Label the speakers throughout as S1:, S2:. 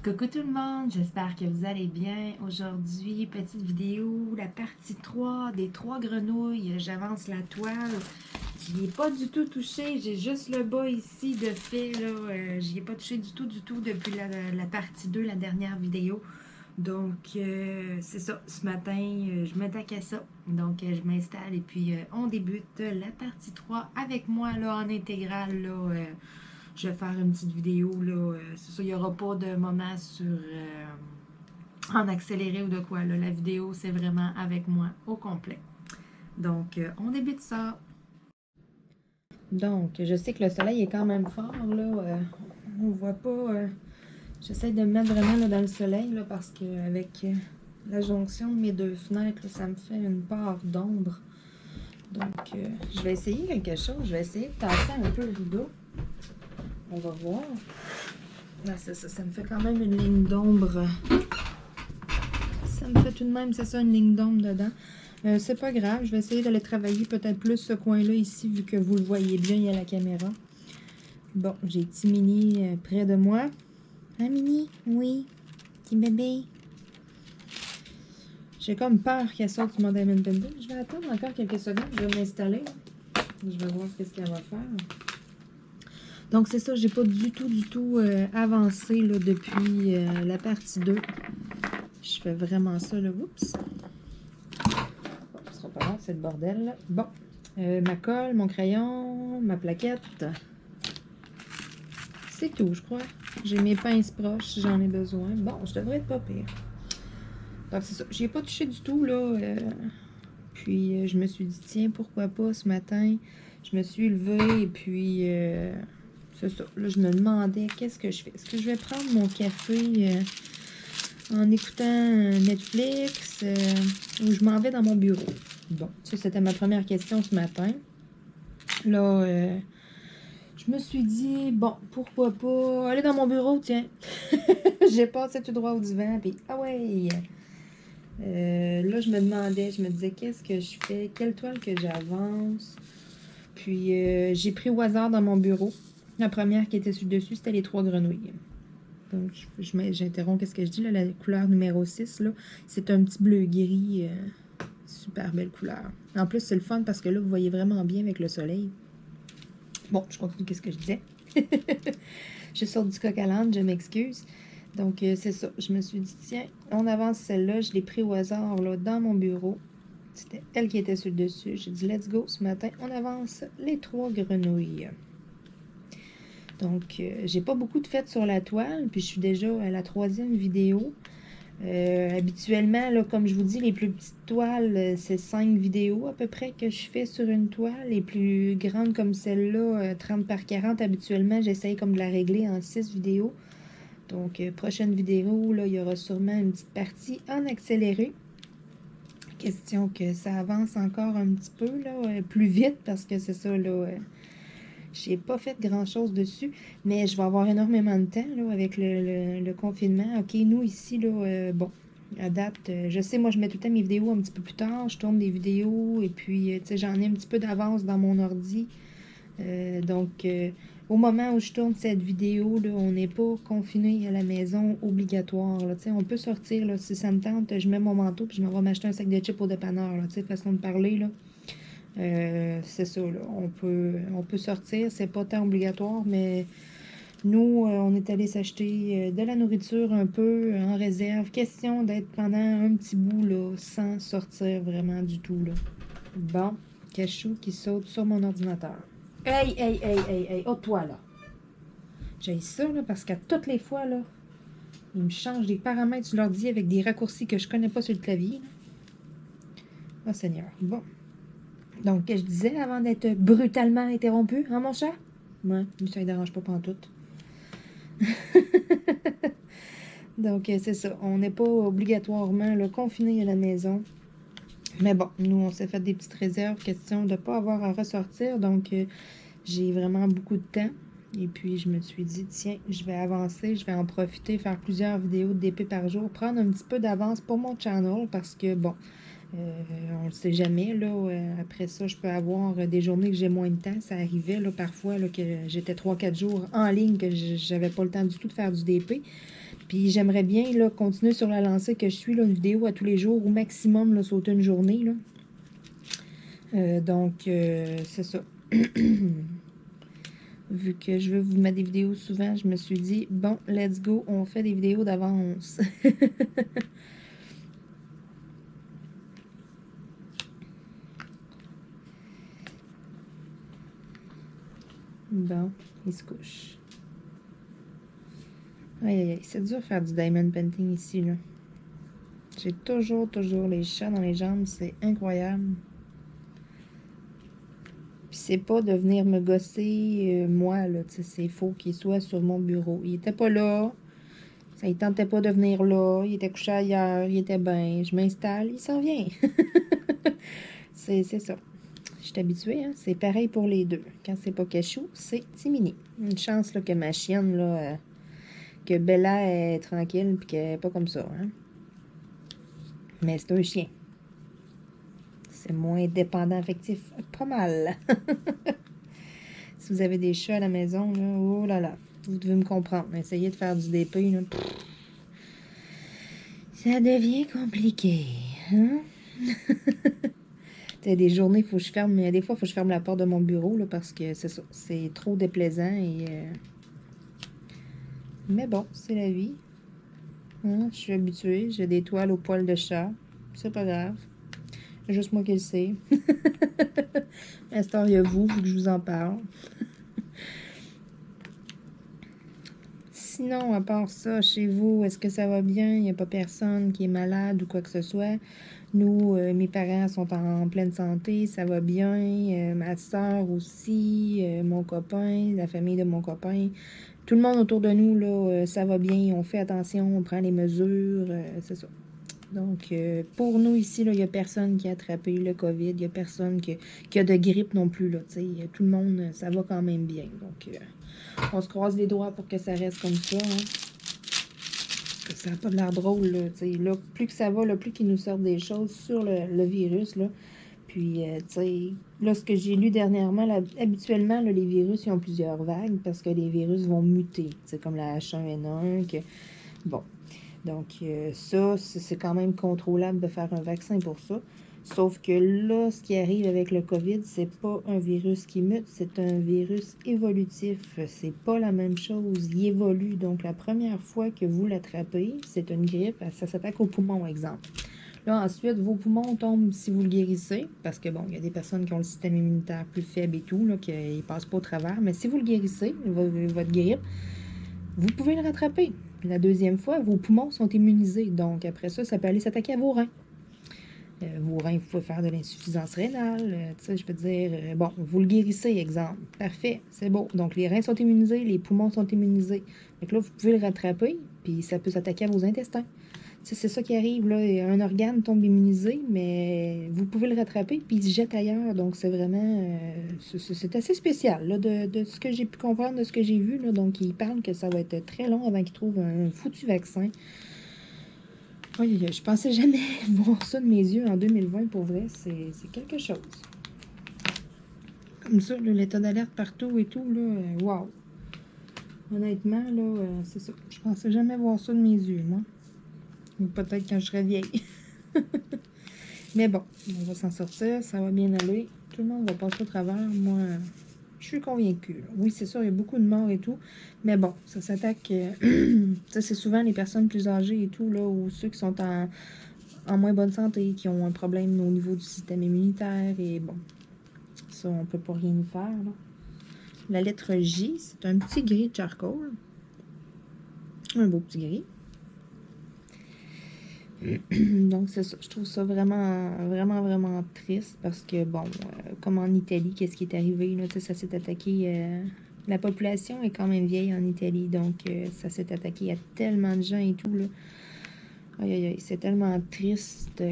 S1: Coucou tout le monde, j'espère que vous allez bien. Aujourd'hui, petite vidéo, la partie 3 des 3 grenouilles. J'avance la toile. Je n'y ai pas du tout touché, j'ai juste le bas ici de fait. J'y ai pas touché du tout depuis la partie 2, la dernière vidéo. Donc, c'est ça. Ce matin, je m'attaque à ça. Donc, je m'installe et puis on débute la partie 3 avec moi là, en intégrale. Je vais faire une petite vidéo. C'est ça, il n'y aura pas de moment en accéléré ou de quoi. Là. La vidéo, c'est vraiment avec moi au complet. Donc, on débute ça. Donc, je sais que le soleil est quand même fort. On ne voit pas. J'essaie de me mettre vraiment là, dans le soleil là, parce qu'avec la jonction de mes deux fenêtres, là, ça me fait une part d'ombre. Donc, je vais essayer quelque chose. Je vais essayer de tasser un peu le rideau. On va voir. Là, c'est ça. Ça me fait quand même une ligne d'ombre. Ça me fait tout de même, c'est ça, une ligne d'ombre dedans. C'est pas grave. Je vais essayer d'aller travailler peut-être plus ce coin-là ici, vu que vous le voyez bien, il y a la caméra. Bon, j'ai petit Mini près de moi. Hein, Mini? Oui. Petit bébé. J'ai comme peur qu'elle sorte du modèle Nintendo. Je vais attendre encore quelques secondes. Je vais m'installer. Je vais voir qu'est-ce qu'elle va faire. Donc, c'est ça. J'ai pas du tout avancé là, depuis la partie 2. Je fais vraiment ça, là. Oups. Bon, ce sera pas grave, c'est le bordel, là. Bon. Ma colle, mon crayon, ma plaquette. C'est tout, je crois. J'ai mes pinces proches si j'en ai besoin. Bon, je devrais être pas pire. Donc, c'est ça. J'y ai pas touché du tout, là. Puis, je me suis dit, tiens, pourquoi pas ce matin? Je me suis levée et puis, c'est ça. Là, je me demandais, qu'est-ce que je fais? Est-ce que je vais prendre mon café en écoutant Netflix ou je m'en vais dans mon bureau? Bon, ça, c'était ma première question ce matin. Là, je me suis dit, bon, pourquoi pas aller dans mon bureau, tiens. J'ai passé tout droit au divan, puis ah ouais! Là, je me demandais, je me disais, qu'est-ce que je fais? Quelle toile que j'avance? Puis, j'ai pris au hasard dans mon bureau. La première qui était sur le dessus, c'était les 3 grenouilles. Donc, j'interromps qu'est-ce que je dis, là, la couleur numéro 6, là, c'est un petit bleu-gris, super belle couleur. En plus, c'est le fun parce que là, vous voyez vraiment bien avec le soleil. Bon, je continue qu'est-ce que je disais. Je sors du coq à l'âne, je m'excuse. Donc, c'est ça. Je me suis dit, tiens, on avance celle-là. Je l'ai pris au hasard, là, dans mon bureau. C'était elle qui était sur le dessus. J'ai dit, let's go, ce matin, on avance les 3 grenouilles. Donc, j'ai pas beaucoup de fêtes sur la toile, puis je suis déjà à la 3e vidéo. Habituellement, là, comme je vous dis, les plus petites toiles, c'est 5 vidéos à peu près que je fais sur une toile. Les plus grandes comme celle-là, 30 par 40, habituellement, j'essaye comme de la régler en 6 vidéos. Donc, prochaine vidéo, là, il y aura sûrement une petite partie en accéléré. Question que ça avance encore un petit peu, là, plus vite, parce que c'est ça, là, j'ai pas fait grand-chose dessus, mais je vais avoir énormément de temps, là, avec le confinement. OK, nous, ici, là, bon, à date, je sais, moi, je mets tout le temps mes vidéos un petit peu plus tard. Je tourne des vidéos, et puis, tu sais, j'en ai un petit peu d'avance dans mon ordi. Donc, au moment où je tourne cette vidéo, là, on n'est pas confiné à la maison obligatoire. Là, on peut sortir, là, si ça me tente, je mets mon manteau puis je m'en vais m'acheter un sac de chips au dépanneur. Là, façon de parler, là. C'est ça, là. On peut sortir, c'est pas tant obligatoire, mais nous, on est allé s'acheter de la nourriture un peu en réserve. Question d'être pendant un petit bout, là, sans sortir vraiment du tout, là. Bon, cachou qui saute sur mon ordinateur. Hey, oh toi là. J'ai ça là parce qu'à toutes les fois là, il me change des paramètres sur l'ordi avec des raccourcis que je connais pas sur le clavier. Oh Seigneur. Bon. Donc, que je disais avant d'être brutalement interrompu, hein mon chat? Ouais, lui ça ne dérange pas pantoute. Donc, c'est ça. On n'est pas obligatoirement là, confiné à la maison. Mais bon, nous, on s'est fait des petites réserves, question de ne pas avoir à ressortir. Donc, j'ai vraiment beaucoup de temps. Et puis, je me suis dit, tiens, je vais avancer, je vais en profiter, faire plusieurs vidéos de DP par jour, prendre un petit peu d'avance pour mon channel parce que, bon, on ne le sait jamais, là. Après ça, je peux avoir des journées que j'ai moins de temps. Ça arrivait, là, parfois, là, que j'étais 3-4 jours en ligne, que j'avais pas le temps du tout de faire du DP. Puis j'aimerais bien là, continuer sur la lancée que je suis, là, une vidéo à tous les jours, au maximum, là, sauter une journée. Là. Donc, c'est ça. Vu que je veux vous mettre des vidéos souvent, je me suis dit, bon, let's go, on fait des vidéos d'avance. Bon, il se couche. Aïe, aïe, aïe, c'est dur de faire du diamond painting ici, là. J'ai toujours les chats dans les jambes, c'est incroyable. Puis c'est pas de venir me gosser, moi, là, tu sais, c'est faux qu'il soit sur mon bureau. Il était pas là, ça il tentait pas de venir là, il était couché ailleurs, il était bien. Je m'installe, il s'en vient. C'est ça. Je suis habituée, hein. C'est pareil pour les deux. Quand c'est pas Cachou, c'est Timini. Une chance là, que ma chienne, là, que Bella est tranquille puis qu'elle est pas comme ça, hein. Mais c'est un chien. C'est moins dépendant affectif. Pas mal. Si vous avez des chats à la maison, là, oh là là, vous devez me comprendre. Essayez de faire du DP, là. Ça devient compliqué, hein? Des journées, il faut que je ferme, mais des fois, il faut que je ferme la porte de mon bureau, là, parce que c'est ça, c'est trop déplaisant. Mais bon, c'est la vie. Hein? Je suis habituée, j'ai des toiles au poil de chat. C'est pas grave. Juste moi qui le sais. À cette heure, il y a vous, vu que je vous en parle. Sinon, à part ça, chez vous, est-ce que ça va bien? Il n'y a pas personne qui est malade ou quoi que ce soit? Nous, mes parents sont en pleine santé, ça va bien. Ma soeur aussi, mon copain, la famille de mon copain. Tout le monde autour de nous, là, ça va bien. On fait attention, on prend les mesures, c'est ça. Donc, pour nous ici, il n'y a personne qui a attrapé le COVID. Il n'y a personne qui a de grippe non plus. Là, tout le monde, ça va quand même bien. Donc, on se croise les doigts pour que ça reste comme ça. Hein. Ça n'a pas de l'air drôle. Là, plus que ça va, là, plus qu'ils nous sortent des choses sur le virus. Là. Puis, là, ce que j'ai lu dernièrement, là, habituellement, là, les virus, ils ont plusieurs vagues parce que les virus vont muter. C'est comme la H1N1. Bon. Donc, ça, c'est quand même contrôlable de faire un vaccin pour ça. Sauf que là, ce qui arrive avec le COVID, c'est pas un virus qui mute, c'est un virus évolutif. C'est pas la même chose. Il évolue. Donc, la première fois que vous l'attrapez, c'est une grippe, ça s'attaque aux poumons, exemple. Là, ensuite, vos poumons tombent si vous le guérissez, parce que, bon, il y a des personnes qui ont le système immunitaire plus faible et tout, là, qui ne passent pas au travers. Mais si vous le guérissez, votre grippe, vous pouvez le rattraper. La deuxième fois, vos poumons sont immunisés. Donc, après ça, ça peut aller s'attaquer à vos reins. Vos reins, vous pouvez faire de l'insuffisance rénale. Je veux dire, bon, vous le guérissez, exemple. Parfait, c'est beau. Donc, les reins sont immunisés, les poumons sont immunisés. Donc là, vous pouvez le rattraper, puis ça peut s'attaquer à vos intestins. C'est ça qui arrive, là. Un organe tombe immunisé, mais vous pouvez le rattraper, puis il se jette ailleurs. Donc, c'est vraiment... c'est assez spécial, là, de ce que j'ai pu comprendre, de ce que j'ai vu. Là. Donc, il parle que ça va être très long avant qu'ils trouvent un foutu vaccin. Oui, je pensais jamais voir ça de mes yeux en 2020, pour vrai. C'est quelque chose. Comme ça, l'état d'alerte partout et tout, là, wow. Honnêtement, là, c'est ça. Je pensais jamais voir ça de mes yeux, moi. Ou peut-être quand je serai vieille. Mais bon, on va s'en sortir, ça va bien aller. Tout le monde va passer au travers. Moi, je suis convaincue. Là. Oui, c'est sûr, il y a beaucoup de morts et tout. Mais bon, ça s'attaque... ça, c'est souvent les personnes plus âgées et tout, là, ou ceux qui sont en moins bonne santé, qui ont un problème au niveau du système immunitaire. Et bon, ça, on peut pas rien y faire. Là. La lettre J, c'est un petit gris de charcoal. Un beau petit gris. Donc, c'est ça. Je trouve ça vraiment triste parce que, bon, comme en Italie, qu'est-ce qui est arrivé? Là, ça s'est attaqué... la population est quand même vieille en Italie, donc ça s'est attaqué à tellement de gens et tout. Là. Aïe, aïe, aïe, c'est tellement triste.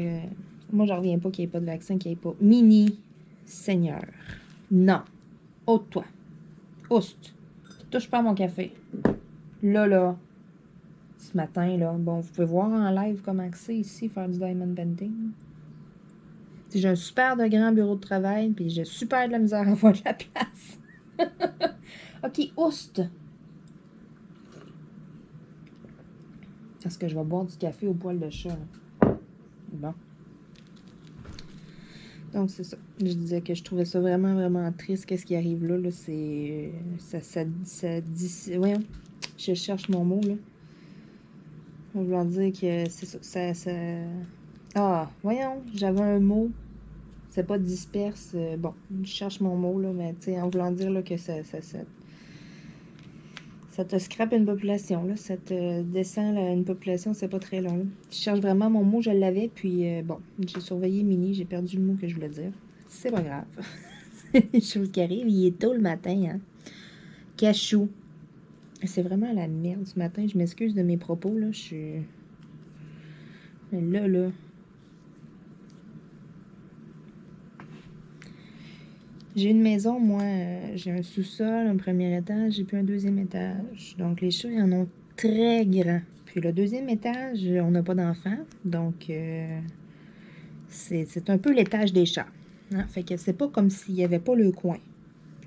S1: Moi, je reviens pas qu'il n'y ait pas de vaccin, qu'il n'y ait pas... Mini, Seigneur. Non. Ôte-toi. Oust. Touche pas à mon café. Là... Ce matin, là, bon, vous pouvez voir en live comment c'est ici, faire du diamond painting. J'ai un super de grand bureau de travail, puis j'ai super de la misère à avoir de la place. OK, oust. Est-ce que je vais boire du café au poil de chat, là? Bon. Donc, c'est ça. Je disais que je trouvais ça vraiment, vraiment triste. Qu'est-ce qui arrive là? C'est... Ça dit... Voyons. Je cherche mon mot, là. Je vouloir dire que c'est ça... Ah, voyons. J'avais un mot. C'est pas disperse. Bon, je cherche mon mot, là. Mais, tu sais, en voulant dire là, que ça te scrape une population, là. Ça te descend là, une population, c'est pas très long, là. Je cherche vraiment mon mot, je l'avais. Puis, bon, j'ai surveillé Mini. J'ai perdu le mot que je voulais dire. C'est pas grave. Les choses qui arrivent. Il est tôt le matin, hein. Cachou. C'est vraiment la merde ce matin. Je m'excuse de mes propos, là. Je suis... Là. J'ai une maison, moi. J'ai un sous-sol, un premier étage, et puis un deuxième étage. Donc, les chats, ils en ont très grand. Puis le deuxième étage, on n'a pas d'enfants. Donc, c'est un peu l'étage des chats. Hein? Fait que c'est pas comme s'il n'y avait pas le coin.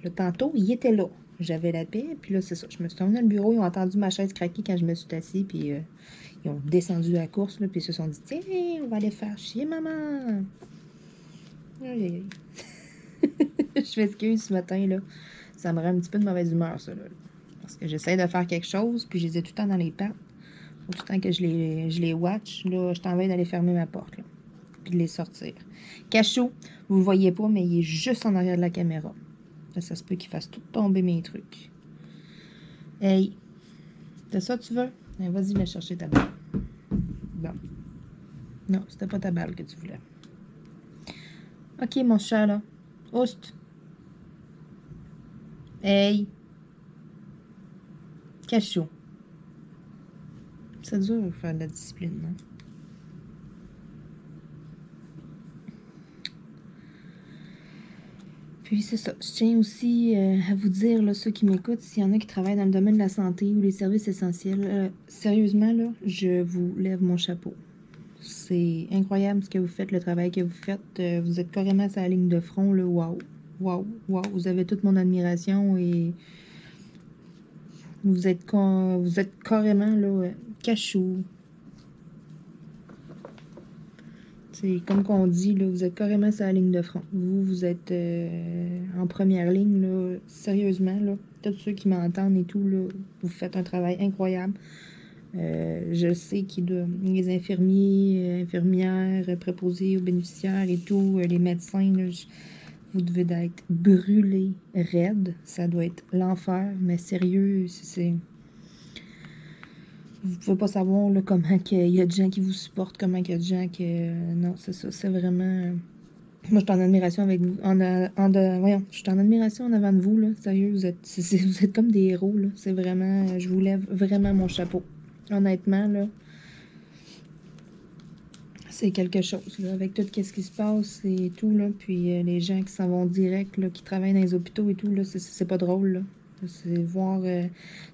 S1: Là, tantôt, il était là. J'avais la paix, puis là, c'est ça. Je me suis tournée dans le bureau, ils ont entendu ma chaise craquer quand je me suis assise, puis ils ont descendu la course, là, puis ils se sont dit « Tiens, on va aller faire chier, maman! » Aïe, aïe, aïe. Je m'excuse ce matin, là. Ça me rend un petit peu de mauvaise humeur, ça, là. Parce que j'essaie de faire quelque chose, puis je les ai tout le temps dans les pattes. Faut tout le temps que je les watch. Là, je t'envoie d'aller fermer ma porte, là. Puis de les sortir. Cachot, vous le voyez pas, mais il est juste en arrière de la caméra. Là, ça se peut qu'il fasse tout tomber mes trucs. Hey, c'est ça que tu veux? Ben, vas-y, va chercher ta balle. Bon. Non, c'était pas ta balle que tu voulais. Ok, mon chat, là. Oust. Hey. Cachot. C'est dur de faire de la discipline, non? Puis c'est ça. Je tiens aussi à vous dire, là, ceux qui m'écoutent, s'il y en a qui travaillent dans le domaine de la santé ou les services essentiels, sérieusement, là, je vous lève mon chapeau. C'est incroyable ce que vous faites, le travail que vous faites. Vous êtes carrément sur la ligne de front, là. Waouh. Waouh. Waouh. Vous avez toute mon admiration et vous êtes carrément, là, cachou. C'est comme qu'on dit, là, vous êtes carrément sur la ligne de front. Vous êtes en première ligne, là, sérieusement, là. Tous ceux qui m'entendent et tout, là, vous faites un travail incroyable. Je sais les infirmiers, infirmières, préposés aux bénéficiaires et tout, les médecins, là, vous devez être brûlés, raides. Ça doit être l'enfer, mais sérieux, c'est... Vous pouvez pas savoir là, comment il y a de gens qui vous supportent, comment il y a de gens qui... non, c'est ça, c'est vraiment... Moi, je suis en admiration avec vous. Voyons, je suis en admiration en avant de vous, là. Sérieux, vous êtes comme des héros, là. C'est vraiment... Je vous lève vraiment mon chapeau. Honnêtement, là. C'est quelque chose, là. Avec tout ce qui se passe et tout, là. Puis les gens qui s'en vont direct, là, qui travaillent dans les hôpitaux et tout, là, c'est pas drôle, là. C'est voir,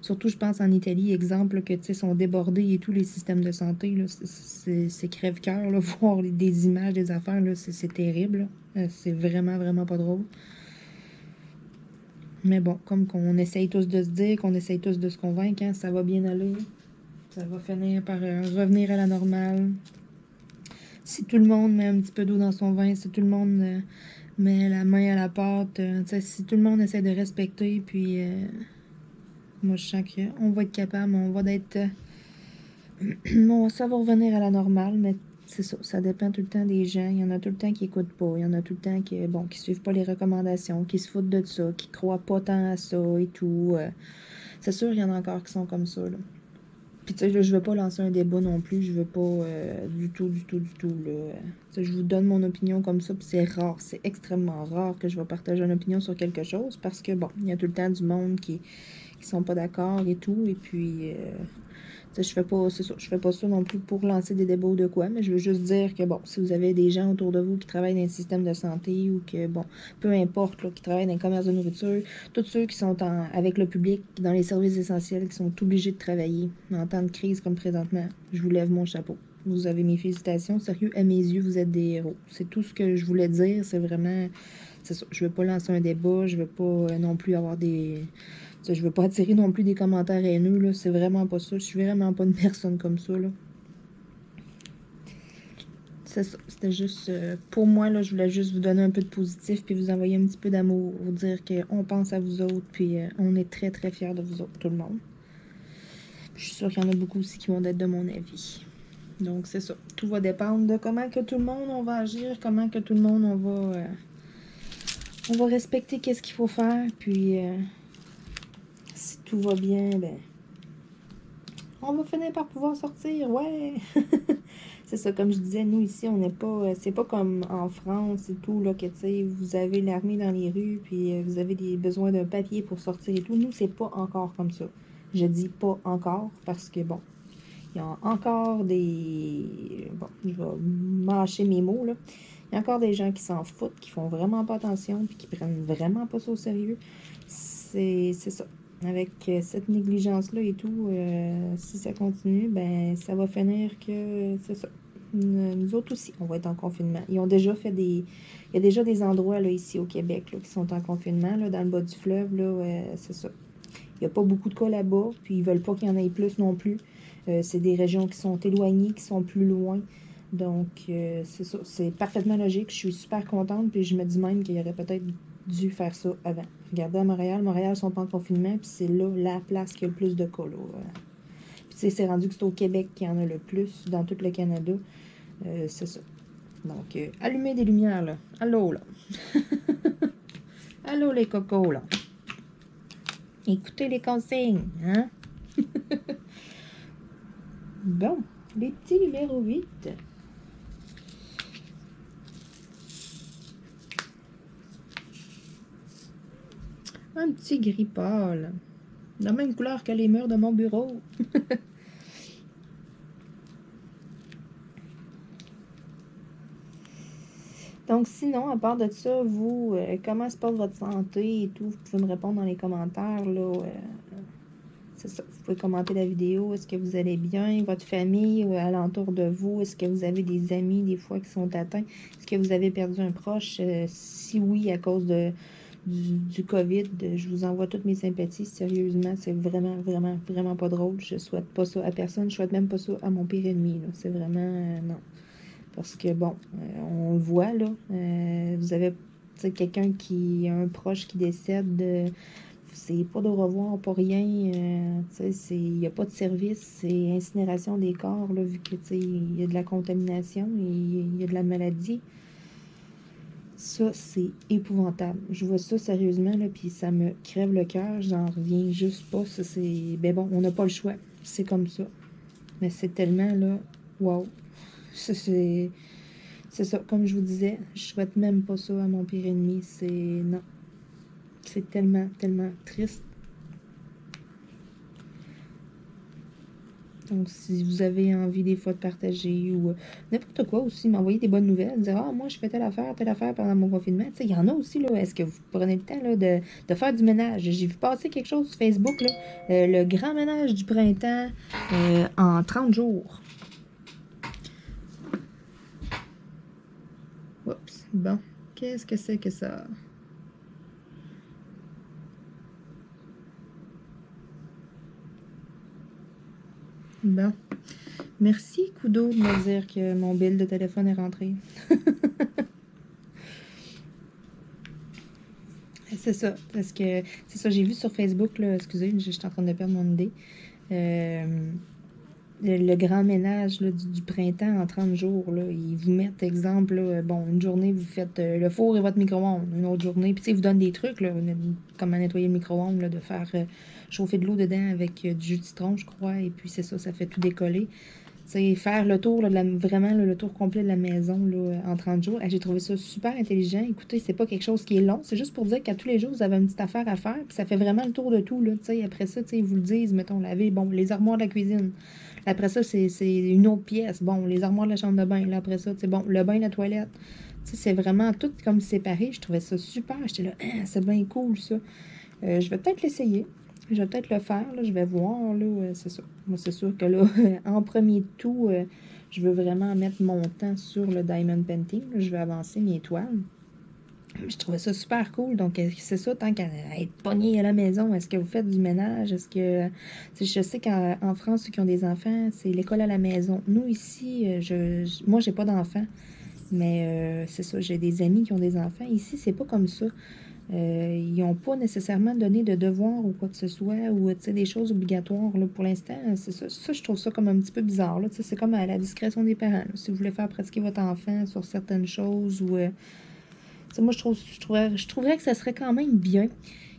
S1: surtout je pense en Italie, exemple, que tu sais, sont débordés et tous les systèmes de santé, là, c'est crève-cœur, là, voir des images, des affaires, là, c'est terrible, c'est vraiment, vraiment pas drôle. Mais bon, comme qu'on essaye tous de se dire, qu'on essaye tous de se convaincre, hein, ça va bien aller, ça va finir par revenir à la normale. Si tout le monde met un petit peu d'eau dans son vin, si tout le monde met la main à la pâte, si tout le monde essaie de respecter, puis moi je sens qu'on va être capable, on va être... bon, ça va revenir à la normale, mais c'est ça, ça dépend tout le temps des gens. Il y en a tout le temps qui écoutent pas, il y en a tout le temps qui suivent pas les recommandations, qui se foutent de ça, qui croient pas tant à ça et tout. C'est sûr, il y en a encore qui sont comme ça, là. Puis, tu sais, je veux pas lancer un débat non plus. Je veux pas du tout, là. Tu sais, je vous donne mon opinion comme ça, puis c'est rare. C'est extrêmement rare que je vais partager une opinion sur quelque chose parce que, bon, il y a tout le temps du monde qui sont pas d'accord et tout. Et puis, tu sais, je fais pas ça non plus pour lancer des débats ou de quoi, mais je veux juste dire que, bon, si vous avez des gens autour de vous qui travaillent dans le système de santé ou que, bon, peu importe, là, qui travaillent dans le commerce de nourriture, tous ceux qui sont avec le public, dans les services essentiels, qui sont obligés de travailler en temps de crise comme présentement, je vous lève mon chapeau. Vous avez mes félicitations. Sérieux, à mes yeux, vous êtes des héros. C'est tout ce que je voulais dire. C'est vraiment... c'est ça, je veux pas lancer un débat, je veux pas non plus avoir des... Je veux pas attirer non plus des commentaires haineux, là. C'est vraiment pas ça. Je suis vraiment pas une personne comme ça, là. C'est ça. C'était juste... pour moi, là, je voulais juste vous donner un peu de positif, puis vous envoyer un petit peu d'amour, vous dire qu'on pense à vous autres, puis on est très, très fiers de vous autres, tout le monde. Puis je suis sûre qu'il y en a beaucoup aussi qui vont être de mon avis. Donc, c'est ça. Tout va dépendre de comment que tout le monde, on va agir, comment que tout le monde, on va respecter qu'est-ce qu'il faut faire, puis si tout va bien, ben, on va finir par pouvoir sortir, ouais! C'est ça, comme je disais, nous ici, on n'est pas, c'est pas comme en France et tout, là, que, tu sais, vous avez l'armée dans les rues, puis vous avez besoins d'un papier pour sortir et tout. Nous, c'est pas encore comme ça. Je dis pas encore, parce que, bon, il y a encore des... Bon, je vais mâcher mes mots, là. Il y a encore des gens qui s'en foutent, qui font vraiment pas attention, puis qui prennent vraiment pas ça au sérieux. C'est ça. Avec cette négligence-là et tout, si ça continue, ben ça va finir que c'est ça. Nous autres aussi, on va être en confinement. Ils ont déjà fait des... Il y a déjà des endroits là, ici au Québec là, qui sont en confinement, là, dans le bas du fleuve, là, c'est ça. Il n'y a pas beaucoup de cas là-bas, puis ils veulent pas qu'il y en ait plus non plus. C'est des régions qui sont éloignées, qui sont plus loin. Donc, c'est ça. C'est parfaitement logique. Je suis super contente, puis je me dis même qu'il y aurait peut-être dû faire ça avant. Regardez à Montréal. Montréal, ils sont pas en confinement, puis c'est là la place qui a le plus de cas. Là. Puis, tu sais, c'est rendu que c'est au Québec qu'il y en a le plus, dans tout le Canada. C'est ça. Donc, allumez des lumières, là. Allô, là. Allô, les cocos, là. Écoutez les consignes, hein? Bon, les petits numéro 8. Un petit gris pâle. La même couleur que les murs de mon bureau. Donc, sinon, à part de ça, vous, comment se passe votre santé et tout? Vous pouvez me répondre dans les commentaires, là. C'est ça. Vous pouvez commenter la vidéo. Est-ce que vous allez bien? Votre famille alentour de vous? Est-ce que vous avez des amis, des fois, qui sont atteints? Est-ce que vous avez perdu un proche? Si oui, à cause du COVID, je vous envoie toutes mes sympathies. Sérieusement, c'est vraiment, vraiment, vraiment pas drôle. Je souhaite pas ça à personne. Je souhaite même pas ça à mon pire ennemi. C'est vraiment... non. Parce que, bon, on le voit, là. Vous avez quelqu'un qui a un proche qui décède, c'est pas de revoir, pas rien. Il n'y a pas de service, c'est incinération des corps, là, vu que il y a de la contamination et il y a de la maladie. Ça, c'est épouvantable. Je vois ça sérieusement, là, puis ça me crève le cœur. J'en reviens juste pas. Ça, c'est... Ben bon, on n'a pas le choix. C'est comme ça. Mais c'est tellement, là, wow. C'est ça, comme je vous disais, je souhaite même pas ça à mon pire ennemi. C'est... Non. C'est tellement, tellement triste. Donc, si vous avez envie des fois de partager ou n'importe quoi aussi, m'envoyer des bonnes nouvelles, dire « Ah, moi, je fais telle affaire pendant mon confinement. » Tu sais, il y en a aussi, là. Est-ce que vous prenez le temps, là, de faire du ménage? J'ai vu passer quelque chose sur Facebook, là. Le grand ménage du printemps en 30 jours. Oups, bon. Qu'est-ce que c'est que ça? Bon. Merci, Kudo, de me dire que mon bill de téléphone est rentré. C'est ça, parce que c'est ça, j'ai vu sur Facebook, là, excusez, j'étais en train de perdre mon idée. Le grand ménage là, du printemps en 30 jours, là, ils vous mettent, exemple, là, bon, une journée, vous faites le four et votre micro-ondes. Une autre journée, puis tu sais, ils vous donnent des trucs, là, comment nettoyer le micro-ondes, là, de faire chauffer de l'eau dedans avec du jus de citron, je crois, et puis c'est ça, ça fait tout décoller. C'est faire le tour, là, vraiment là, le tour complet de la maison là, en 30 jours. J'ai trouvé ça super intelligent. Écoutez, c'est pas quelque chose qui est long. C'est juste pour dire qu'à tous les jours, vous avez une petite affaire à faire. Puis ça fait vraiment le tour de tout. Là, après ça, ils vous le disent, mettons, laver bon, les armoires de la cuisine. Après ça, c'est une autre pièce. Bon, les armoires de la chambre de bain. Là, après ça, bon, le bain, la toilette. C'est vraiment tout comme séparé. Je trouvais ça super. J'étais là, ah, c'est bien cool ça. Je vais peut-être l'essayer. Je vais peut-être le faire, là, je vais voir, là, c'est ça. Moi, c'est sûr que là, en premier tout, je veux vraiment mettre mon temps sur le diamond painting. Je veux avancer mes toiles. Je trouvais ça super cool. Donc, c'est ça, tant qu'à être pogné à la maison, est-ce que vous faites du ménage? Est-ce que... Je sais qu'en France, ceux qui ont des enfants, c'est l'école à la maison. Nous, ici, moi, j'ai pas d'enfants, mais c'est ça, j'ai des amis qui ont des enfants. Ici, c'est pas comme ça. Ils n'ont pas nécessairement donné de devoirs ou quoi que ce soit, ou des choses obligatoires. Là, pour l'instant, c'est ça. Ça, je trouve ça comme un petit peu bizarre. Là. C'est comme à la discrétion des parents. Là. Si vous voulez faire pratiquer votre enfant sur certaines choses, ou moi, je trouverais que ça serait quand même bien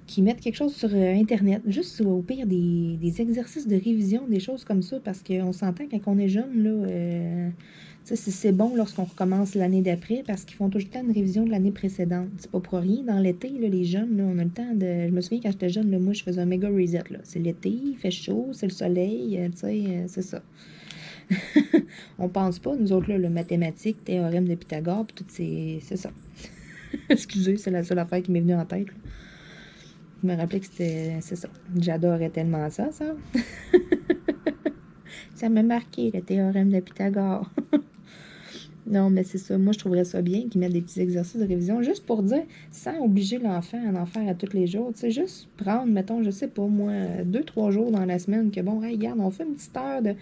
S1: qu'ils mettent quelque chose sur Internet, juste au pire des exercices de révision, des choses comme ça, parce qu'on s'entend quand on est jeune, là, c'est bon lorsqu'on recommence l'année d'après, parce qu'ils font tout le temps une révision de l'année précédente. C'est pas pour rien. Dans l'été, là, les jeunes, là, on a le temps de... Je me souviens quand j'étais jeune, là, moi, je faisais un méga reset. Là. C'est l'été, il fait chaud, c'est le soleil, c'est ça. On pense pas, nous autres, là, le mathématique, théorème de Pythagore, puis tout, c'est ça. Excusez, c'est la seule affaire qui m'est venue en tête. Là. Je me rappelais que c'est ça. J'adorais tellement ça. Ça m'a marqué, le théorème de Pythagore. Non, mais c'est ça. Moi, je trouverais ça bien qu'ils mettent des petits exercices de révision juste pour dire, sans obliger l'enfant à en faire à tous les jours. Tu sais, juste prendre, mettons, je sais pas, moi, 2, 3 jours dans la semaine, que bon, hey, regarde, on fait une petite heure de. Tu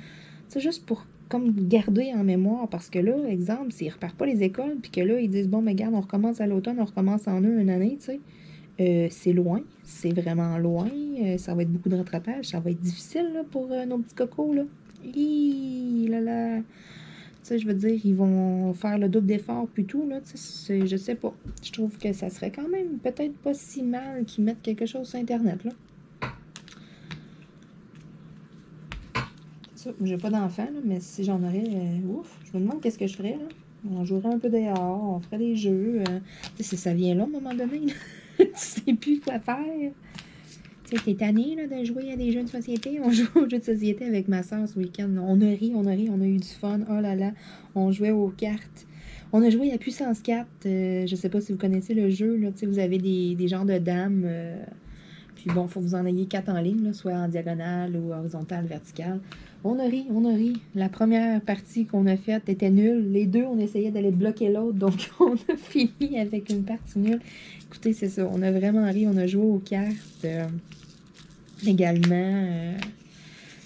S1: sais, juste pour comme garder en mémoire. Parce que là, exemple, s'ils repartent pas les écoles, puis que là, ils disent, bon, mais regarde, on recommence à l'automne, on recommence en une année, tu sais. C'est loin, c'est vraiment loin. Ça va être beaucoup de rattrapage. Ça va être difficile là, pour nos petits cocos. Là. Là, là. Tu sais, je veux dire, ils vont faire le double d'effort puis tout. Là, je sais pas. Je trouve que ça serait quand même peut-être pas si mal qu'ils mettent quelque chose sur Internet. Là. Ça, j'ai pas d'enfant, mais si j'en aurais, ouf, je me demande qu'est-ce que je ferais. Là. On jouerait un peu dehors, on ferait des jeux. Tu sais, ça vient là, à un moment donné. Tu sais plus quoi faire. Tu sais, t'es tanné là, de jouer à des jeux de société. On joue aux jeux de société avec ma soeur ce week-end. On a ri, on a eu du fun. Oh là là, on jouait aux cartes. On a joué à Puissance 4. Je sais pas si vous connaissez le jeu. Là, vous avez des genres de dames. Puis bon, il faut que vous en ayez 4 en ligne, là, soit en diagonale ou horizontale, verticale. On a ri, on a ri. La première partie qu'on a faite était nulle. Les deux, on essayait d'aller bloquer l'autre, donc on a fini avec une partie nulle. Écoutez, c'est ça, on a vraiment ri, on a joué aux cartes également.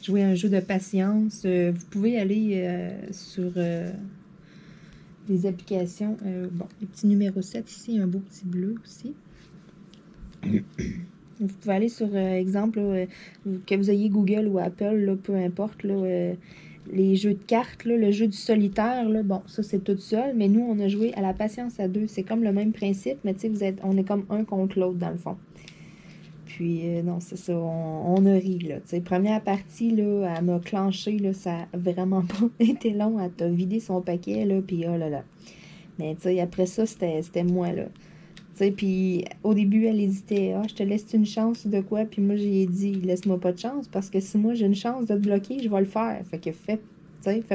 S1: Jouer à un jeu de patience. Vous pouvez aller sur les applications. Bon, le petit numéro 7 ici, un beau petit bleu aussi. Vous pouvez aller sur, exemple, là, que vous ayez Google ou Apple, là, peu importe, là, les jeux de cartes, là, le jeu du solitaire, là, bon, ça c'est tout seul, mais nous, on a joué à la patience à deux. C'est comme le même principe, mais tu sais, on est comme un contre l'autre, dans le fond. Puis, non, c'est ça, on a ri, là. Tu sais, première partie, là, elle m'a clenché, là, ça a vraiment pas été long. Elle t'a vidé son paquet, là, puis oh là là. Mais, tu sais, après ça, c'était moi, là. Tu sais, puis au début, elle hésitait. Ah, je te laisse une chance de quoi? Puis moi, j'ai dit, laisse-moi pas de chance, parce que si moi j'ai une chance de te bloquer, je vais le faire. Fait que fais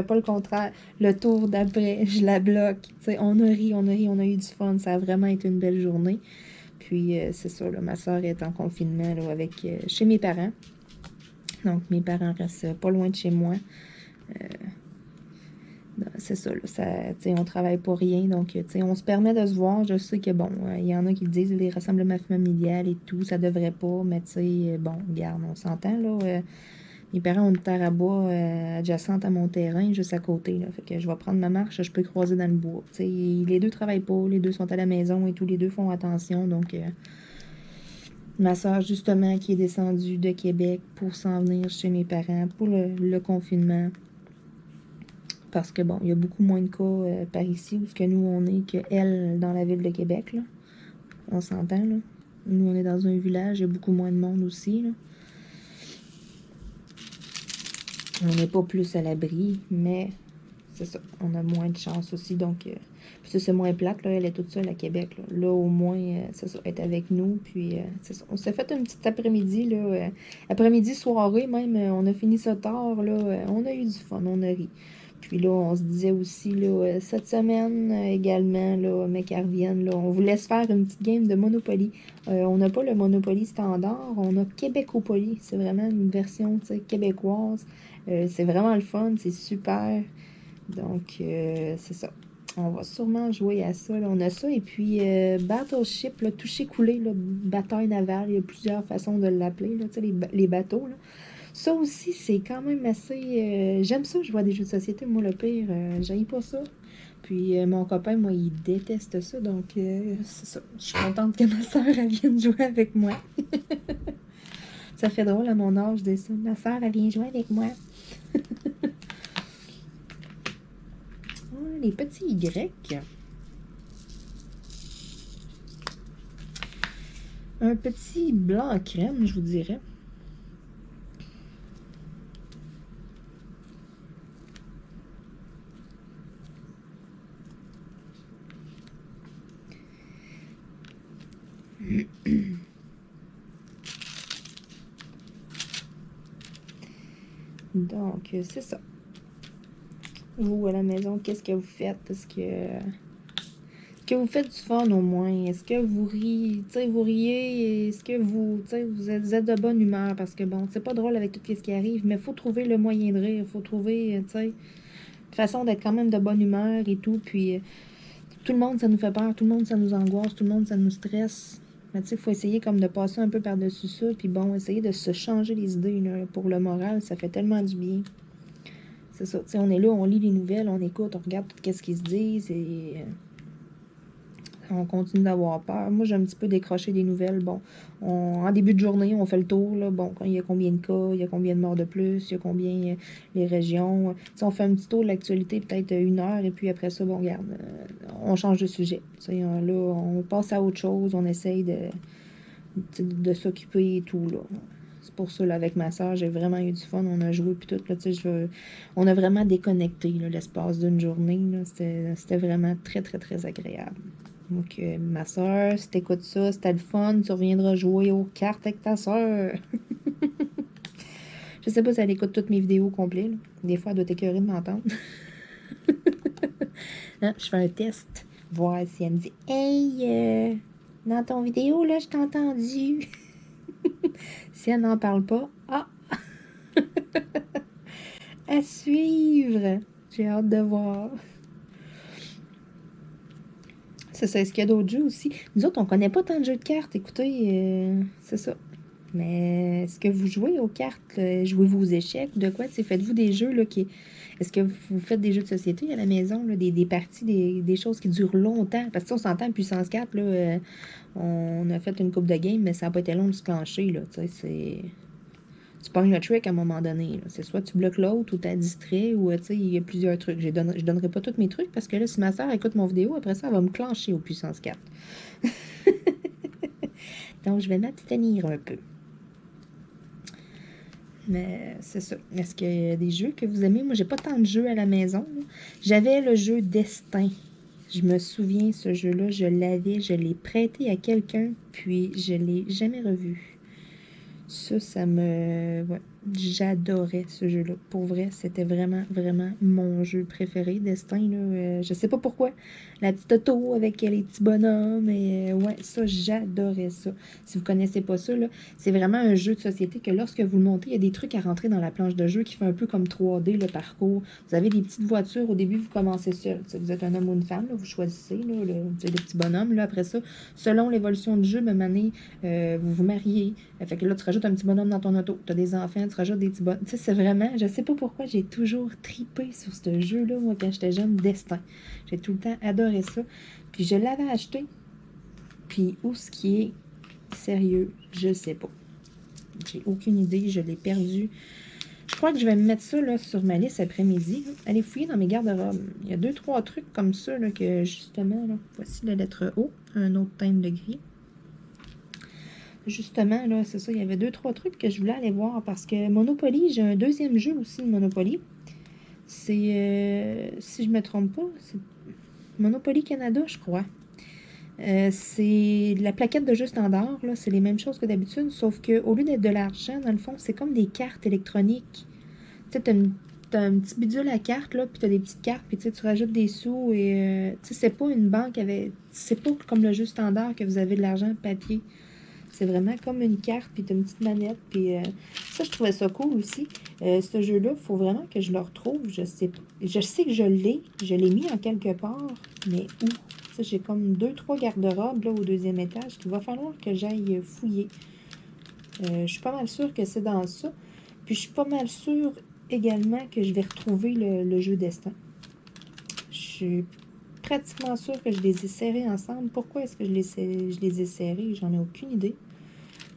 S1: pas le contraire. Le tour d'après, je la bloque. Tu sais, on a ri, on a ri, on a eu du fun. Ça a vraiment été une belle journée. Puis c'est ça, là, ma soeur est en confinement là, avec, chez mes parents. Donc, mes parents restent pas loin de chez moi. C'est ça, là, on travaille pour rien, donc on se permet de se voir. Je sais que bon, il y en a qui disent les rassemblements familiales et tout, ça devrait pas, mais bon, regarde, on s'entend là. Mes parents ont une terre à bois adjacente à mon terrain, juste à côté. Là, fait que je vais prendre ma marche, je peux croiser dans le bois. Les deux travaillent pas, les deux sont à la maison et tous les deux font attention. Donc ma soeur, justement, qui est descendue de Québec pour s'en venir chez mes parents pour le confinement. Parce que, bon, il y a beaucoup moins de cas par ici, où ce que nous, on est, que elle, dans la ville de Québec, là. On s'entend, là. Nous, on est dans un village, il y a beaucoup moins de monde aussi, là. On n'est pas plus à l'abri, mais c'est ça. On a moins de chance aussi, donc... c'est moins plate, là. Elle est toute seule à Québec, là. Là, au moins, c'est ça, elle est avec nous, puis c'est ça. On s'est fait une petite après-midi, là. Après-midi, soirée, même, on a fini ça tard, là. On a eu du fun, on a ri. Puis là, on se disait aussi, là, cette semaine également, là, mais qu'elle revienne, là, on voulait se faire une petite game de Monopoly. On n'a pas le Monopoly standard, on a Québécopoly. C'est vraiment une version, tu sais, québécoise. C'est vraiment le fun, c'est super. Donc, c'est ça. On va sûrement jouer à ça. Là. On a ça. Et puis, Battleship, là, toucher-couler, bataille navale. Il y a plusieurs façons de l'appeler, là, les bateaux. Là. Ça aussi, c'est quand même assez... j'aime ça, je vois des jeux de société. Moi, le pire, j'haïs pas ça. Puis, mon copain, moi, il déteste ça. Donc, c'est ça. Je suis contente que ma soeur, elle vienne jouer avec moi. Ça fait drôle à mon âge de ça. Ma soeur, elle vient jouer avec moi. Les petits Y. Un petit blanc crème, je vous dirais. Donc, c'est ça. Vous, à la maison, qu'est-ce que vous faites? Est-ce que vous faites du fun au moins? Est-ce que vous riez? Vous riez? Est-ce que vous êtes de bonne humeur? Parce que bon, c'est pas drôle avec tout ce qui arrive, mais il faut trouver le moyen de rire. Il faut trouver, une façon d'être quand même de bonne humeur et tout. Puis, tout le monde, ça nous fait peur. Tout le monde, ça nous angoisse. Tout le monde, ça nous stresse. Mais il faut essayer comme de passer un peu par-dessus ça. Puis bon, essayer de se changer les idées là, pour le moral. Ça fait tellement du bien. C'est ça. On est là, on lit les nouvelles, on écoute, on regarde tout ce qu'ils se disent et on continue d'avoir peur. Moi, j'ai un petit peu décroché des nouvelles. Bon, en début de journée, on fait le tour. Là. Bon, il y a combien de cas, il y a combien de morts de plus, il y a combien les régions. On fait un petit tour de l'actualité, peut-être 1 heure, et puis après ça, bon, regarde, on change de sujet. Là, on passe à autre chose, on essaye de s'occuper et tout. Là. C'est pour ça, là, avec ma soeur, j'ai vraiment eu du fun. On a joué, puis tout. Là, on a vraiment déconnecté l'espace d'une journée. C'était vraiment très, très, très agréable. Donc, ma soeur, si t'écoutes ça, c'était le fun. Tu reviendras jouer aux cartes avec ta soeur. Je sais pas si elle écoute toutes mes vidéos complètes. Là. Des fois, elle doit t'écœurer de m'entendre. Hein, je fais un test. Voir si elle me dit « Hey, dans ton vidéo, là, je t'ai entendu. » Si elle n'en parle pas, à suivre. J'ai hâte de voir. C'est ça. Est-ce qu'il y a d'autres jeux aussi? Nous autres, on connaît pas tant de jeux de cartes. Écoutez, c'est ça. Mais est-ce que vous jouez aux cartes? Jouez-vous aux échecs? De quoi? Faites-vous des jeux là, qui... Est-ce que vous faites des jeux de société à la maison? Là, des parties, des choses qui durent longtemps? Parce que on s'entend, puissance 4, là, on a fait une coupe de game, mais ça n'a pas été long de se clencher. Là, tu pognes le trick à un moment donné. C'est soit tu bloques l'autre ou tu as distrait ou il y a plusieurs trucs. Je donnerai pas tous mes trucs parce que là, si ma soeur écoute mon vidéo, après ça, elle va me clencher au puissance 4. Donc, je vais m'abstenir un peu. Mais c'est ça. Est-ce qu'il y a des jeux que vous aimez? Moi, j'ai pas tant de jeux à la maison. J'avais le jeu Destin. Je me souviens, ce jeu-là, je l'ai prêté à quelqu'un, puis je l'ai jamais revu. Ça me... Ouais, j'adorais ce jeu-là. Pour vrai, c'était vraiment, vraiment mon jeu préféré, Destin. Là. Je sais pas pourquoi. La petite auto avec les petits bonhommes. Et ouais, ça, j'adorais ça. Si vous connaissez pas ça, là, c'est vraiment un jeu de société que lorsque vous le montez, il y a des trucs à rentrer dans la planche de jeu qui fait un peu comme 3D, le parcours. Vous avez des petites voitures. Au début, vous commencez seul. Vous êtes un homme ou une femme. Là, vous choisissez des petits bonhommes. Là, après ça, selon l'évolution du jeu, même année, vous vous mariez. Fait que là, tu rajoutes un petit bonhomme dans ton auto. Tu as des enfants, tu rajoutes des petits bonhommes. Tu sais, c'est vraiment... Je sais pas pourquoi j'ai toujours tripé sur ce jeu-là, moi, quand j'étais jeune, Destin. J'ai tout le temps adoré ça. Puis je l'avais acheté. Puis où ce qui est sérieux, je sais pas. J'ai aucune idée, je l'ai perdu. Je crois que je vais me mettre ça là, sur ma liste après-midi. Allez fouiller dans mes garde-robes. Il y a 2-3 trucs comme ça là, que justement, là, voici la lettre O, un autre teinte de gris. Justement, là, c'est ça, il y avait 2-3 trucs que je voulais aller voir parce que Monopoly, j'ai un deuxième jeu aussi de Monopoly. C'est, si je me trompe pas, c'est Monopoly Canada, je crois. C'est la plaquette de jeu standard, là, c'est les mêmes choses que d'habitude, sauf qu'au lieu d'être de l'argent, dans le fond, c'est comme des cartes électroniques. Tu sais, t'as un petit bidule à cartes, là, puis t'as des petites cartes, puis tu rajoutes des sous, et tu sais, c'est pas une banque avec... C'est pas comme le jeu standard que vous avez de l'argent papier. C'est vraiment comme une carte, puis t'as une petite manette, puis Ça, je trouvais ça cool aussi. Ce jeu-là, il faut vraiment que je le retrouve. Je sais que je l'ai. Je l'ai mis en quelque part, mais où? Ça, j'ai comme 2-3 garde-robes là au deuxième étage qu'il va falloir que j'aille fouiller. Je suis pas mal sûre que c'est dans ça. Puis je suis pas mal sûre également que je vais retrouver le jeu Destin. Je suis pratiquement sûre que je les ai serrés ensemble. Pourquoi est-ce que je les ai serrés? J'en ai aucune idée.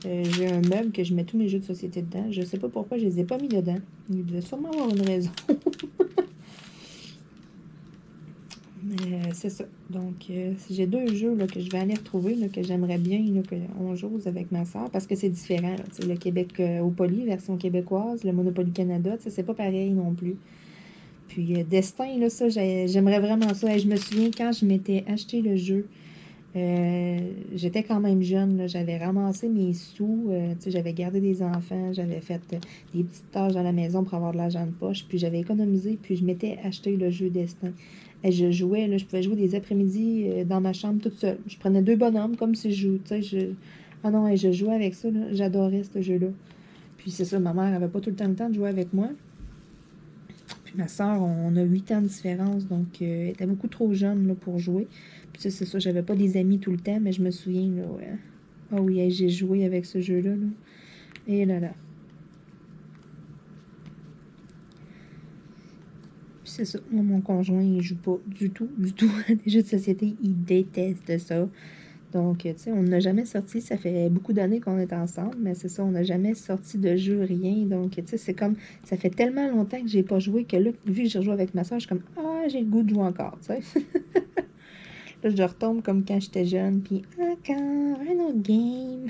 S1: J'ai un meuble que je mets tous mes jeux de société dedans. Je sais pas pourquoi je les ai pas mis dedans. Il devait sûrement avoir une raison. Mais c'est ça. Donc, j'ai 2 jeux là, que je vais aller retrouver, là, que j'aimerais bien qu'on joue avec ma soeur, parce que c'est différent. Là, le Québec au Poly, version québécoise, le Monopoly Canada, c'est pas pareil non plus. Puis Destin, là, ça, j'aimerais vraiment ça. Et je me souviens quand je m'étais acheté le jeu, j'étais quand même jeune, j'avais ramassé mes sous, j'avais gardé des enfants, j'avais fait des petites tâches à la maison pour avoir de l'argent de poche, puis j'avais économisé, puis je m'étais acheté le jeu Destin. Et je jouais, là, je pouvais jouer des après-midi dans ma chambre toute seule. Je prenais 2 bonhommes comme si je jouais, ah non, et je jouais avec ça, j'adorais ce jeu-là. Puis c'est ça, ma mère avait pas tout le temps de jouer avec moi. Puis ma soeur, on a 8 ans de différence, donc elle était beaucoup trop jeune là, pour jouer. Puis c'est ça, j'avais pas des amis tout le temps, mais je me souviens, là, ouais. Ah oui, hey, j'ai joué avec ce jeu-là, là. Et là là. Puis c'est ça, moi, mon conjoint, il joue pas du tout à des jeux de société. Il déteste ça. Donc, tu sais, on n'a jamais sorti, ça fait beaucoup d'années qu'on est ensemble, mais c'est ça, on n'a jamais sorti de jeu, rien. Donc, tu sais, c'est comme, ça fait tellement longtemps que j'ai pas joué que là, vu que j'ai joué avec ma soeur, je suis comme, ah, j'ai le goût de jouer encore, tu sais. Là, je retombe comme quand j'étais jeune, puis encore un autre game.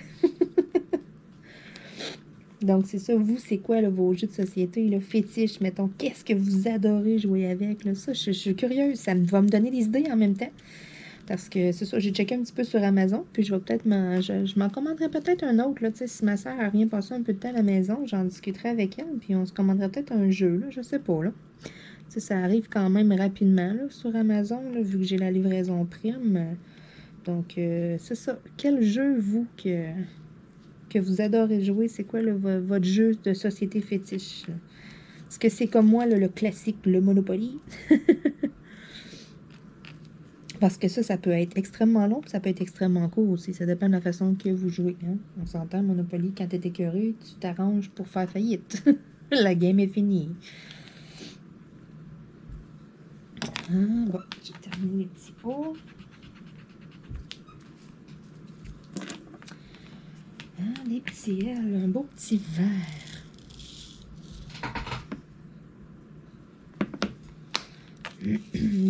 S1: Donc, c'est ça, vous, c'est quoi là, vos jeux de société, là, fétiches, mettons, qu'est-ce que vous adorez jouer avec, là? Ça, je suis curieuse, ça va me donner des idées en même temps. Parce que c'est ça, j'ai checké un petit peu sur Amazon, puis je vais peut-être je m'en commanderai peut-être un autre, là, tu sais, si ma soeur a rien passé un peu de temps à la maison, j'en discuterai avec elle, puis on se commanderait peut-être un jeu, là, je sais pas, là. Tu sais, ça arrive quand même rapidement, là, sur Amazon, là, vu que j'ai la livraison Prime. Donc, c'est ça. Quel jeu, vous, que vous adorez jouer, c'est quoi, là, votre jeu de société fétiche, là? Est-ce que c'est comme moi, là, le classique, le Monopoly? Parce que ça peut être extrêmement long, puis ça peut être extrêmement court aussi. Ça dépend de la façon que vous jouez. Hein? On s'entend, Monopoly, quand t'es écœuré, tu t'arranges pour faire faillite. La game est finie. Ah, bon, j'ai terminé les petits pots. Ah, des petits L, un beau petit verre.